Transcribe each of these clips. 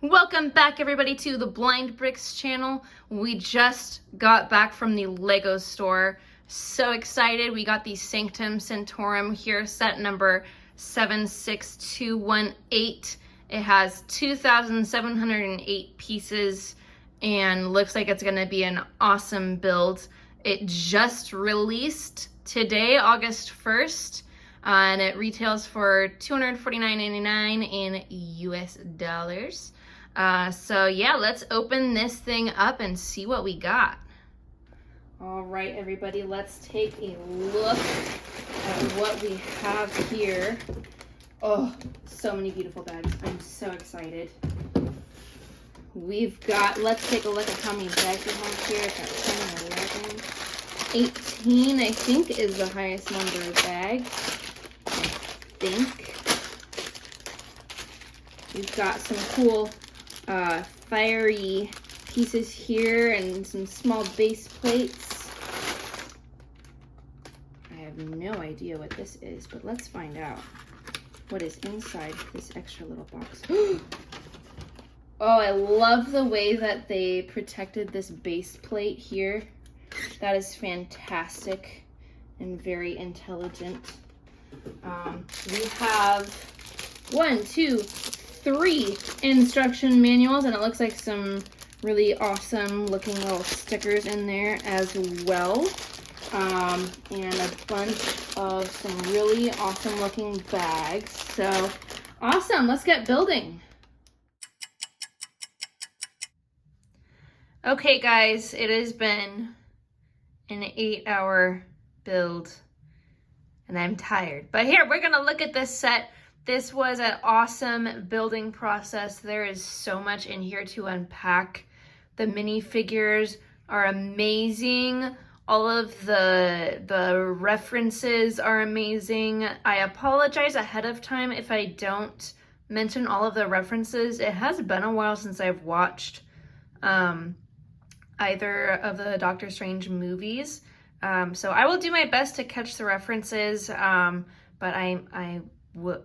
Welcome back everybody to the Blind Bricks channel. We just got back from the Lego store. So excited. We got the Sanctum Sanctorum here, set number 76218. It has 2,708 pieces and looks like it's gonna be an awesome build. It just released today, August 1st. And it retails for $249.99 in US dollars. So yeah, let's open this thing up and see what we got. All right, everybody, let's take a look at what we have here. Oh, so many beautiful bags. I'm so excited. We've got, let's take a look at how many bags we have here. I've got 10, 11, 18, I think is the highest number of bags. Think we've got some cool fiery pieces here and some small base plates. I have no idea what this is, but let's find out what is inside this extra little box. Oh, I love the way that they protected this base plate here. That is fantastic and very intelligent. We have 1, 2, 3 instruction manuals, and it looks like some really awesome looking little stickers in there as well. And a bunch of some really awesome looking bags. So awesome, let's get building. Okay guys, it has been an 8-hour build. And I'm tired. But here, we're gonna look at this set. This was an awesome building process. There is so much in here to unpack. The minifigures are amazing. All of the references are amazing. I apologize ahead of time if I don't mention all of the references. It has been a while since I've watched either of the Doctor Strange movies. So I will do my best to catch the references, but I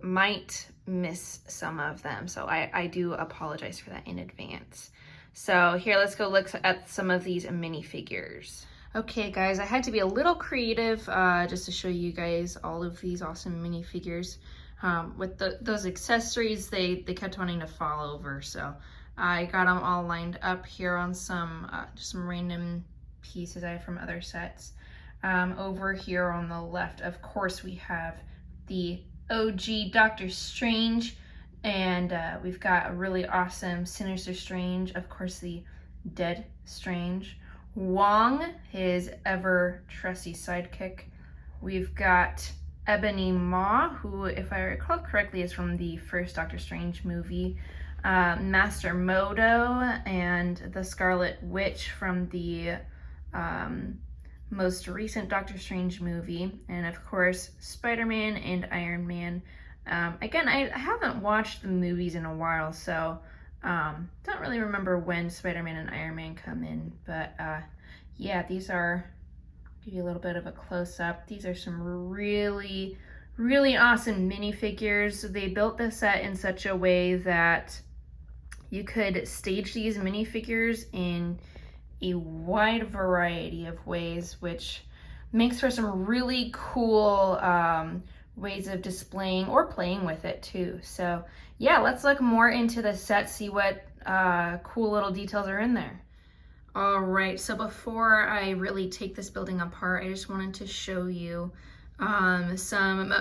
might miss some of them. So I do apologize for that in advance. So here, let's go look at some of these minifigures. Okay guys, I had to be a little creative just to show you guys all of these awesome minifigures. With those accessories, they kept wanting to fall over. So I got them all lined up here on some just some random pieces I have from other sets. Over here on the left, of course, we have the OG Doctor Strange, and we've got a really awesome Sinister Strange, of course, the Dead Strange. Wong, his ever trusty sidekick. We've got Ebony Maw, who, if I recall correctly, is from the first Doctor Strange movie. Master Modo and the Scarlet Witch from the most recent Doctor Strange movie, and of course Spider-Man and Iron Man. Again, I haven't watched the movies in a while, so don't really remember when Spider-Man and Iron Man come in, but yeah, these are, give you a little bit of a close-up. These are some really awesome minifigures. They built this set in such a way that you could stage these minifigures in a wide variety of ways, which makes for some really cool ways of displaying or playing with it too. So yeah, let's look more into the set, see what cool little details are in there. All right, so before I really take this building apart, I just wanted to show you some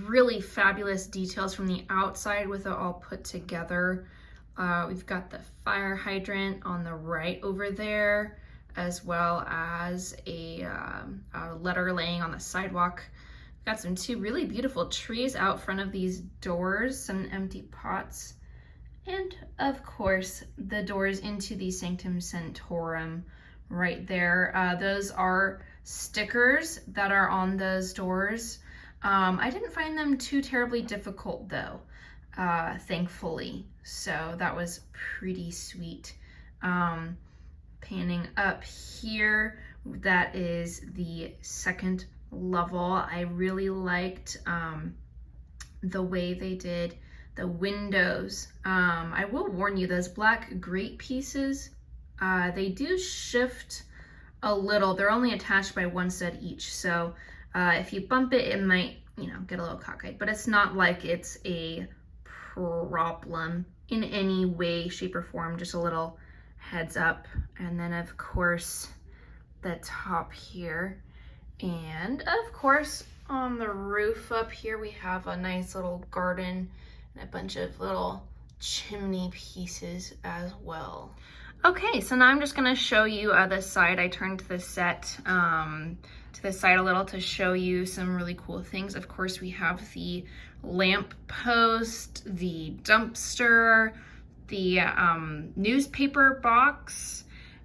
really fabulous details from the outside with it all put together. We've got the fire hydrant on the right over there, as well as a letter laying on the sidewalk. We've got some 2 really beautiful trees out front of these doors, some empty pots, and of course the doors into the Sanctum Sanctorum right there. Those are stickers that are on those doors. I didn't find them too terribly difficult though. Thankfully, so that was pretty sweet. Panning up here, that is the second level. I really liked the way they did the windows. I will warn you, those black grate pieces, they do shift a little. They're only attached by one stud each, so if you bump it, it might, you know, get a little cockeyed, but it's not like it's a problem in any way, shape, or form, just a little heads up. And then of course the top here, and of course on the roof up here we have a nice little garden and a bunch of little chimney pieces as well. Okay, so now I'm just gonna show you the side. I turned the set to the side a little to show you some really cool things. Of course, we have the lamp post, the dumpster, the newspaper box.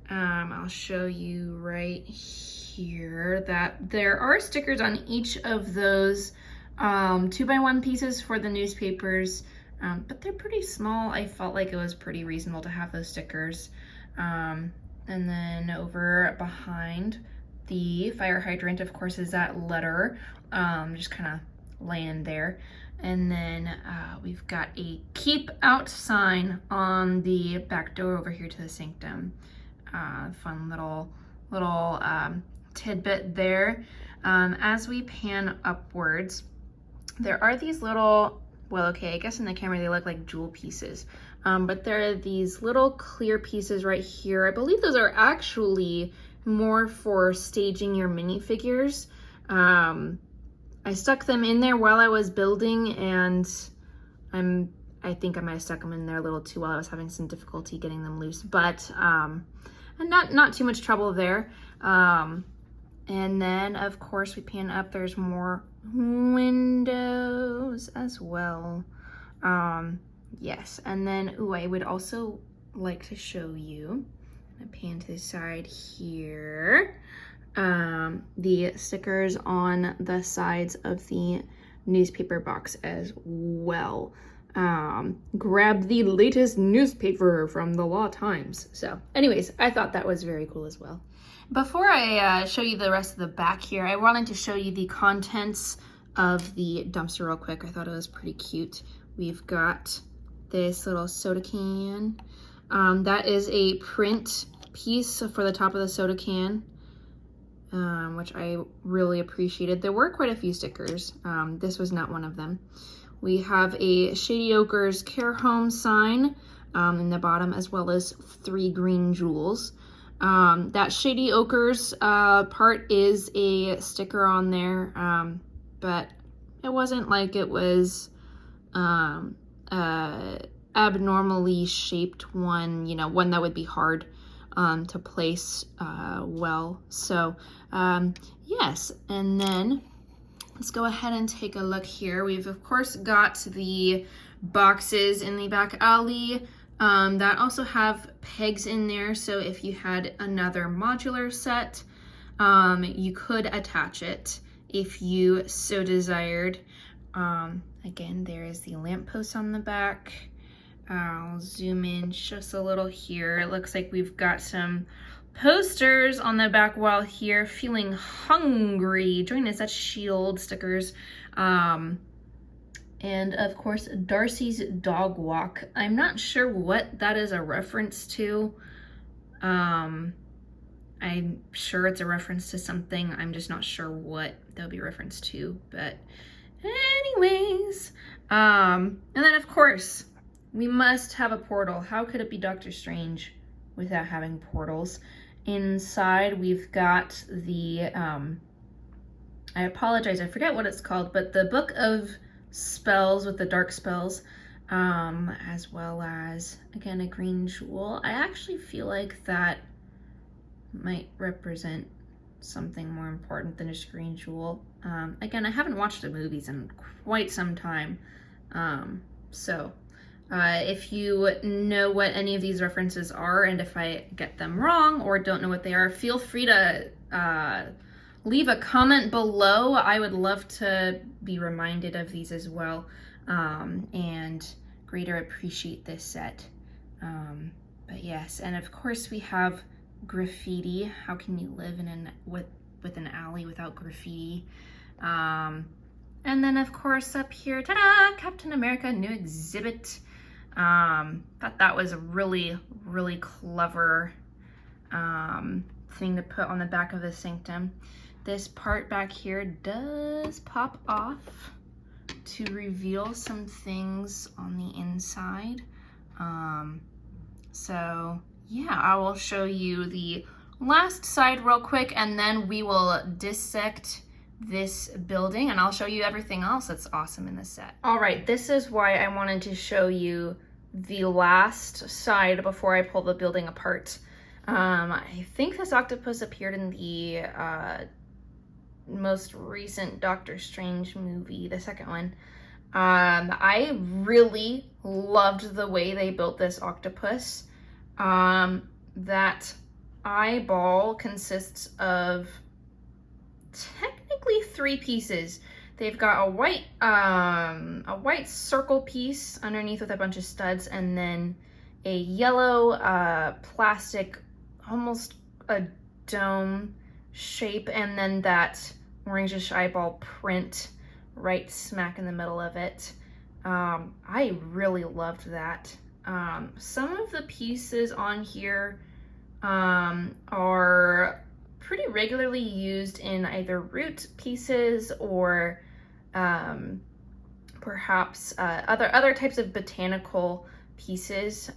I'll show you right here that there are stickers on each of those 2x1 pieces for the newspapers, but they're pretty small. I felt like it was pretty reasonable to have those stickers. And then over behind the fire hydrant, of course, is that letter, just kind of laying there. And then we've got a keep out sign on the back door over here to the sanctum. Fun little tidbit there. As we pan upwards, there are these little, well, okay, I guess in the camera they look like jewel pieces, but there are these little clear pieces right here. I believe those are actually more for staging your minifigures. I stuck them in there while I was building, and I think I might have stuck them in there a little too while I was having some difficulty getting them loose, but and not too much trouble there. And then of course we pan up, there's more windows as well. Yes, and then I would also like to show you, I pan to the side here, the stickers on the sides of the newspaper box as well. Grab the latest newspaper from the Law Times. So anyways, I thought that was very cool as well. Before I show you the rest of the back here, I wanted to show you the contents of the dumpster real quick. I thought it was pretty cute. We've got this little soda can. That is a print piece for the top of the soda can, which I really appreciated. There were quite a few stickers. This was not one of them. We have a Shady Oakers Care Home sign in the bottom, as well as 3 green jewels. That Shady Oakers part is a sticker on there, but it wasn't like it was abnormally shaped one, you know, one that would be hard to place well. So yes, and then let's go ahead and take a look here. We've of course got the boxes in the back alley that also have pegs in there, so if you had another modular set, you could attach it if you so desired. Again, there is the lamppost on the back. I'll zoom in just a little here. It looks like we've got some posters on the back wall here. Feeling hungry, join us, that's Shield stickers. And of course, Darcy's dog walk. I'm not sure what that is a reference to. I'm sure it's a reference to something. I'm just not sure what that would be a reference to, but anyways. And then of course, we must have a portal. How could it be Doctor Strange without having portals? Inside, we've got the, I apologize, I forget what it's called, but the Book of Spells with the dark spells, as well as, again, a green jewel. I actually feel like that might represent something more important than just green jewel. Again, I haven't watched the movies in quite some time, so if you know what any of these references are, and if I get them wrong or don't know what they are, feel free to leave a comment below. I would love to be reminded of these as well, and greater appreciate this set. But yes, and of course we have graffiti. How can you live in with an alley without graffiti? And then of course up here, ta-da, Captain America new exhibit. Thought that was a really, really clever thing to put on the back of the sanctum. This part back here does pop off to reveal some things on the inside. So yeah, I will show you the last side real quick, and then we will dissect this building, and I'll show you everything else that's awesome in this set. All right, this is why I wanted to show you the last side before I pull the building apart. I think this octopus appeared in the most recent Doctor Strange movie, the second one. I really loved the way they built this octopus. That eyeball consists of technically 3 pieces. They've got a white circle piece underneath with a bunch of studs, and then a yellow plastic, almost a dome shape, and then that orangish eyeball print right smack in the middle of it. I really loved that. Some of the pieces on here are pretty regularly used in either root pieces or perhaps other types of botanical pieces.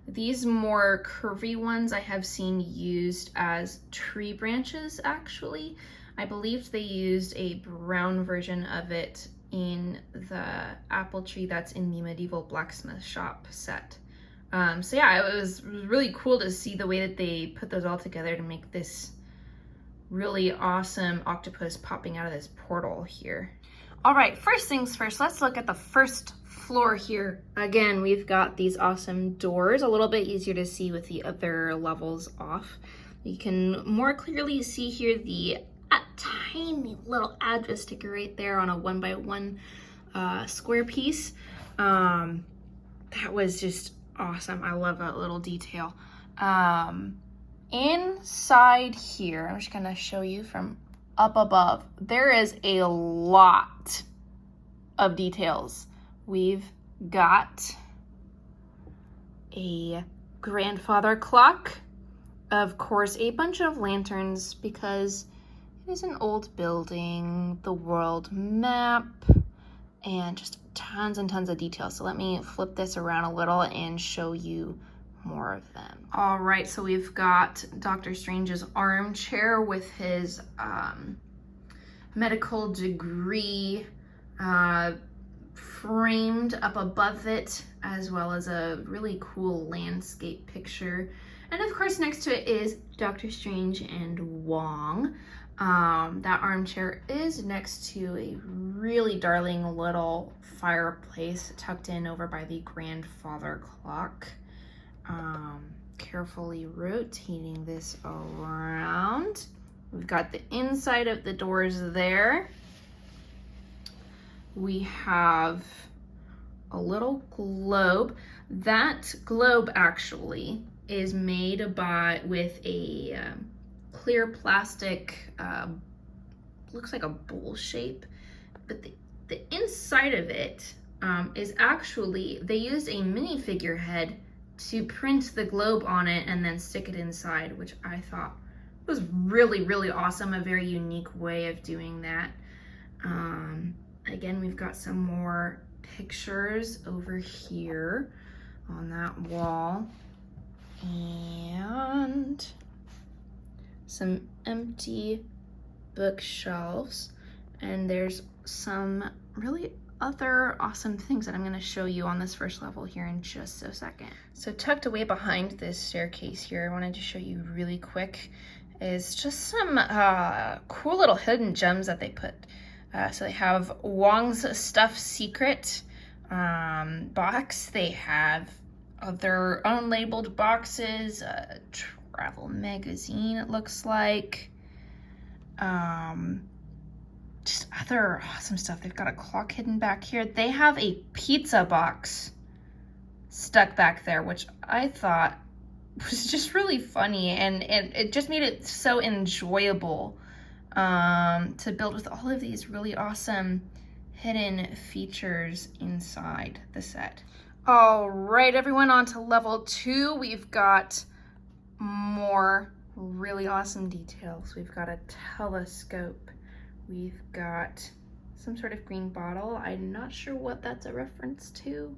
These more curvy ones I have seen used as tree branches, actually. I believe they used a brown version of it in the apple tree that's in the medieval blacksmith shop set. So yeah, it was really cool to see the way that they put those all together to make this really awesome octopus popping out of this portal here. All right, first things first, let's look at the first floor here. Again, we've got these awesome doors, a little bit easier to see with the other levels off. You can more clearly see here the tiny little address sticker right there on a 1x1 square piece. That was just awesome. I love that little detail. Inside here, I'm just gonna show you from up above, there is a lot of details. We've got a grandfather clock, of course, a bunch of lanterns because it is an old building, the world map, and just tons and tons of details. So let me flip this around a little and show you more of them. All right, so we've got Dr. Strange's armchair with his medical degree framed up above it, as well as a really cool landscape picture. And of course, next to it is Dr. Strange and Wong. That armchair is next to a really darling little fireplace tucked in over by the grandfather clock. Carefully rotating this around. We've got the inside of the doors there. We have a little globe. That globe actually is made with a clear plastic, looks like a bowl shape, but the inside of it is actually, they used a mini figurehead to print the globe on it and then stick it inside, which I thought was really, really awesome, a very unique way of doing that. Again, we've got some more pictures over here on that wall, and some empty bookshelves, and there's some really other awesome things that I'm going to show you on this first level here in just a second. So tucked away behind this staircase here, I wanted to show you really quick is just some cool little hidden gems that they put. So they have Wong's Stuff Secret box. They have other unlabeled boxes, a travel magazine it looks like. Just other awesome stuff. They've got a clock hidden back here. They have a pizza box stuck back there, which I thought was just really funny, and it just made it so enjoyable to build with all of these really awesome hidden features inside the set. All right, everyone, on to level 2. We've got more really awesome details. We've got a telescope. We've got some sort of green bottle. I'm not sure what that's a reference to,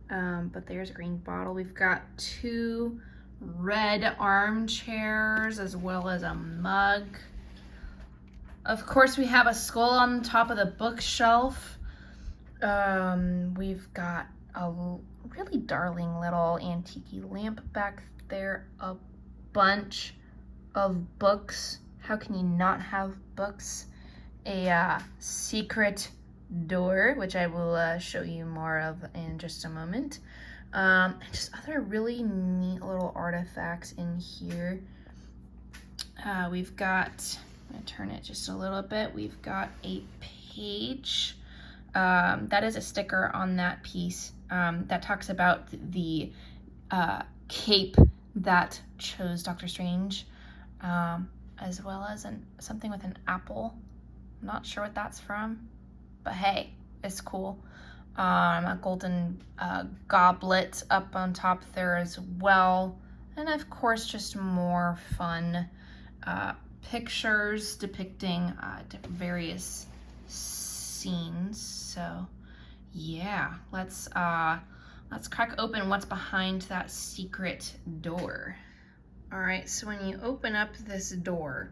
but there's a green bottle. We've got 2 red armchairs as well as a mug. Of course, we have a skull on top of the bookshelf. We've got a really darling little antique lamp back there, a bunch of books. How can you not have books? A secret door, which I will show you more of in just a moment. And just other really neat little artifacts in here. We've got, I'm gonna turn it just a little bit. We've got a page. That is a sticker on that piece that talks about the cape that chose Doctor Strange, as well as something with an apple. I'm not sure what that's from, but hey, it's cool. A golden goblet up on top there as well. And of course, just more fun pictures depicting various scenes. So yeah, let's crack open what's behind that secret door. All right, so when you open up this door,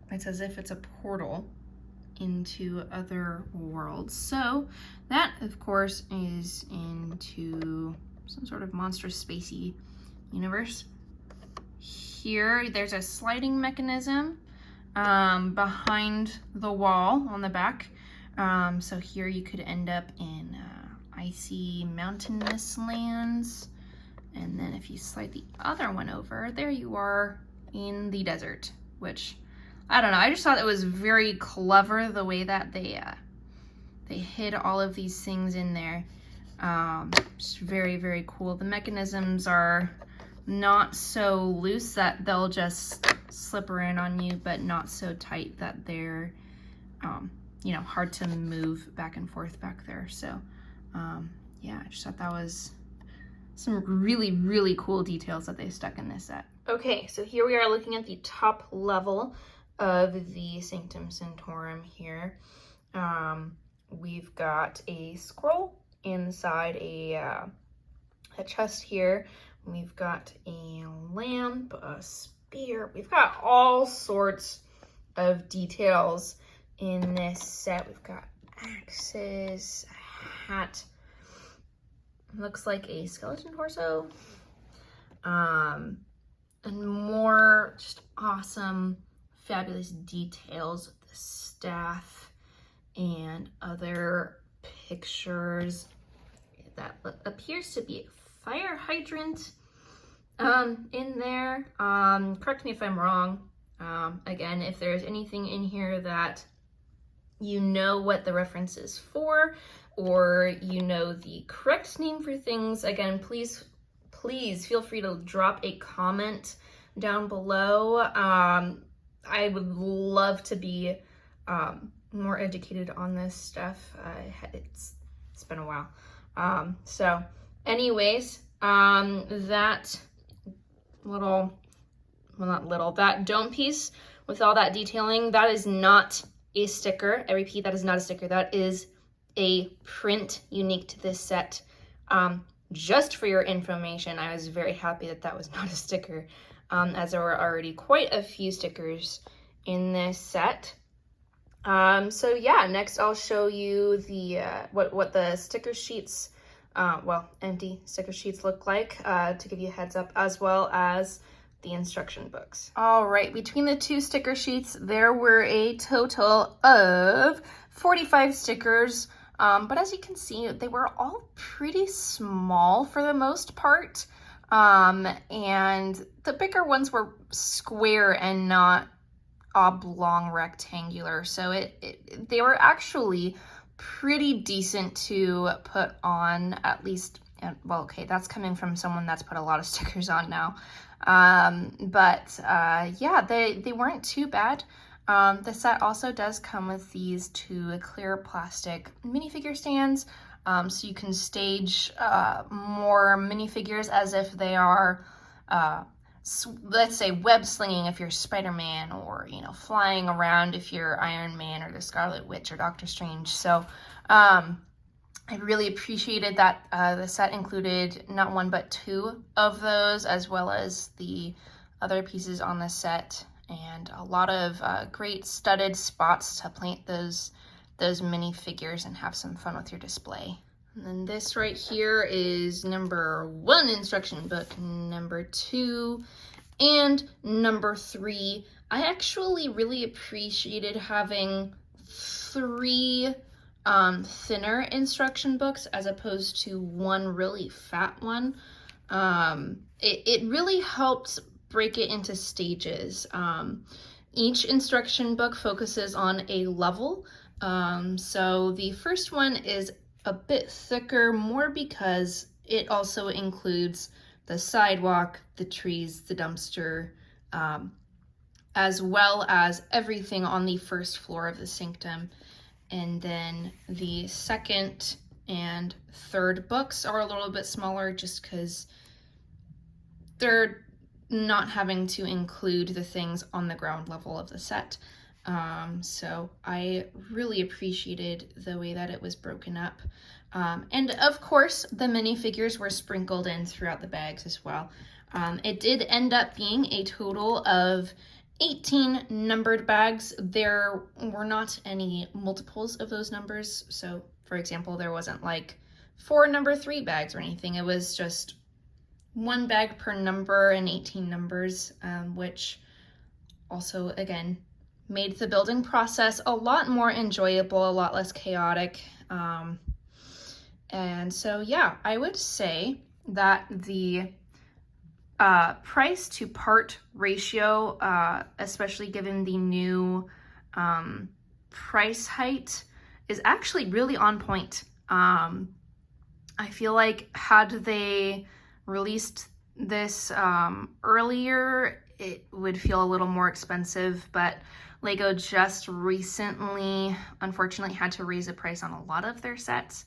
it's as if it's a portal into other worlds. So that, of course, is into some sort of monstrous spacey universe. Here, there's a sliding mechanism behind the wall on the back. So here you could end up in icy mountainous lands. And then if you slide the other one over, there you are in the desert, which, I don't know, I just thought it was very clever the way that they hid all of these things in there. Just very, very cool. The mechanisms are not so loose that they'll just slip around on you, but not so tight that they're, you know, hard to move back and forth back there. So, yeah, I just thought that was some really, really cool details that they stuck in this set. Okay, so here we are looking at the top level of the Sanctum Sanctorum here. We've got a scroll inside a chest here. We've got a lamp, a spear. We've got all sorts of details in this set. We've got axes, a hat. Looks like a skeleton torso. And more just awesome, fabulous details with the staff and other pictures. That appears to be a fire hydrant in there. Correct me if I'm wrong. Again, if there's anything in here that you know what the reference is for, or you know the correct name for things, again, please feel free to drop a comment down below. I would love to be more educated on this stuff. It's been a while. So anyways, that little, well, not little, that dome piece with all that detailing, that is not a sticker. I repeat, that is not a sticker. That is a print unique to this set. Just for your information, I was very happy that that was not a sticker, as there were already quite a few stickers in this set. So yeah, next I'll show you the what the sticker sheets, well, empty sticker sheets look like, to give you a heads up, as well as the instruction books. All right, between the 2 sticker sheets, there were a total of 45 stickers. But as you can see, they were all pretty small for the most part. And the bigger ones were square and not oblong rectangular. So they were actually pretty decent to put on, at least, well, okay, that's coming from someone that's put a lot of stickers on now. Yeah, they weren't too bad. The set also does come with these two clear plastic minifigure stands, so you can stage more minifigures as if they are, let's say, web slinging if you're Spider-Man, or, you know, flying around if you're Iron Man or the Scarlet Witch or Doctor Strange. So I really appreciated that the set included not one but two of those, as well as the other pieces on the set, and a lot of great studded spots to plant those minifigures and have some fun with your display. And then this right here is number 1 instruction book, number 2, and number 3. I actually really appreciated having 3 thinner instruction books as opposed to one really fat one. It really helped break it into stages. Each instruction book focuses on a level. So the first one is a bit thicker, more because it also includes the sidewalk, the trees, the dumpster, as well as everything on the first floor of the sanctum. And then the second and third books are a little bit smaller just because they're not having to include the things on the ground level of the set. So I really appreciated the way that it was broken up. And of course, the minifigures were sprinkled in throughout the bags as well. It did end up being a total of 18 numbered bags. There were not any multiples of those numbers. So, for example, there wasn't like 4 number 3 bags or anything. It was just 1 bag per number and 18 numbers, which also, again, made the building process a lot more enjoyable, a lot less chaotic. And so, yeah, I would say that the price to part ratio, especially given the new price height, is actually really on point. I feel like had they released this earlier, it would feel a little more expensive, but Lego just recently, unfortunately, had to raise the price on a lot of their sets.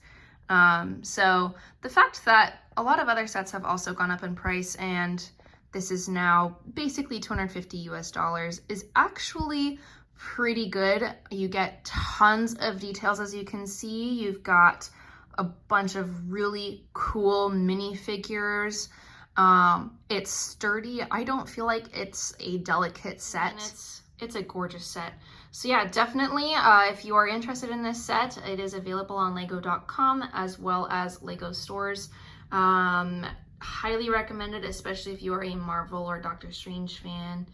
So the fact that a lot of other sets have also gone up in price, and this is now basically $250 is actually pretty good. You get tons of details, as you can see. You've got a bunch of really cool minifigures. It's sturdy. I don't feel like it's a delicate set. And it's a gorgeous set. So yeah, definitely, if you are interested in this set, it is available on lego.com as well as Lego stores. Highly recommended, especially if you are a Marvel or Doctor Strange fan.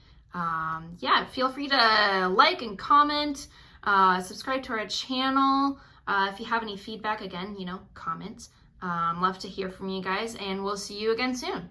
Yeah, feel free to like and comment, subscribe to our channel. If you have any feedback, again, comment. Love to hear from you guys, and we'll see you again soon.